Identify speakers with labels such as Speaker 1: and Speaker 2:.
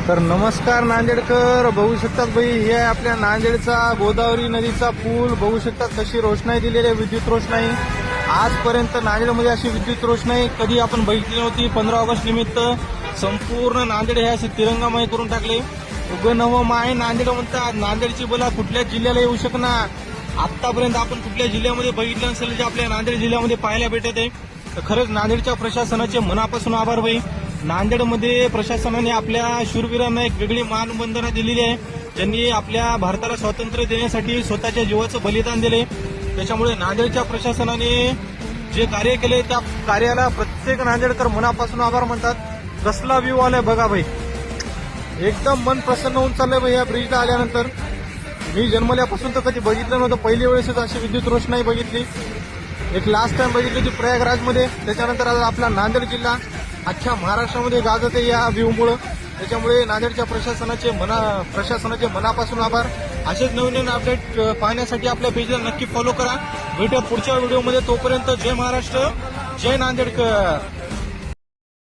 Speaker 1: तर नमस्कार नांदेडकर, बघू शकतात भाई, हे आहे आपल्या नांदेडचा गोदावरी नदीचा पूल. बघू शकतात कशी रोषणाई दिलेली आहे, विद्युत रोषणाई. आजपर्यंत नांदेडमध्ये अशी विद्युत रोषणाई कधी आपण बघितली नव्हती. 15 ऑगस्ट निमित्त संपूर्ण नांदेड हे असे तिरंगामय करून टाकले. उगं नवं माय नांदेड म्हणतात. नांदेडची बोला कुठल्याच जिल्ह्याला येऊ शकणार. आतापर्यंत आपण कुठल्या जिल्ह्यामध्ये बघितलं नसेल जे आपल्या नांदेड जिल्ह्यामध्ये पाहायला भेटत आहे. तर खरंच नांदेडच्या प्रशासनाचे मनापासून आभार भाई. नांदेडमध्ये प्रशासनाने आपल्या शूरवीरांना एक वेगळी मानवंदना दिलेली आहे. ज्यांनी आपल्या भारताला स्वातंत्र्य देण्यासाठी स्वतःच्या जीवाचं बलिदान दिले. त्याच्यामुळे नांदेडच्या प्रशासनाने जे कार्य केले त्या कार्याला प्रत्येक नांदेडकर मनापासून आभार म्हणतात. कसला व्ह्यू आलाय बघा भाई, एकदम मन प्रसन्न होऊन चाललंय भाई. या ब्रिजला आल्यानंतर मी जन्मल्यापासून तर कधी बघितलं नव्हतं. पहिली वेळेसच अशी विद्युत रोषणाई बघितली. एक लास्ट टाइम बघितली होती प्रयागराजमध्ये. त्याच्यानंतर आज आपला नांदेड जिल्हा अख्ख्या महाराष्ट्रामध्ये गाजत आहे या व्ह्यूमुळं. त्याच्यामुळे नांदेडच्या प्रशासनाचे मनापासून आभार. असेच नवीन नवीन अपडेट पाहण्यासाठी आपल्या पेजला नक्की फॉलो करा. भेटूया पुढच्या व्हिडिओमध्ये. तोपर्यंत जय महाराष्ट्र, जय नांदेडकर.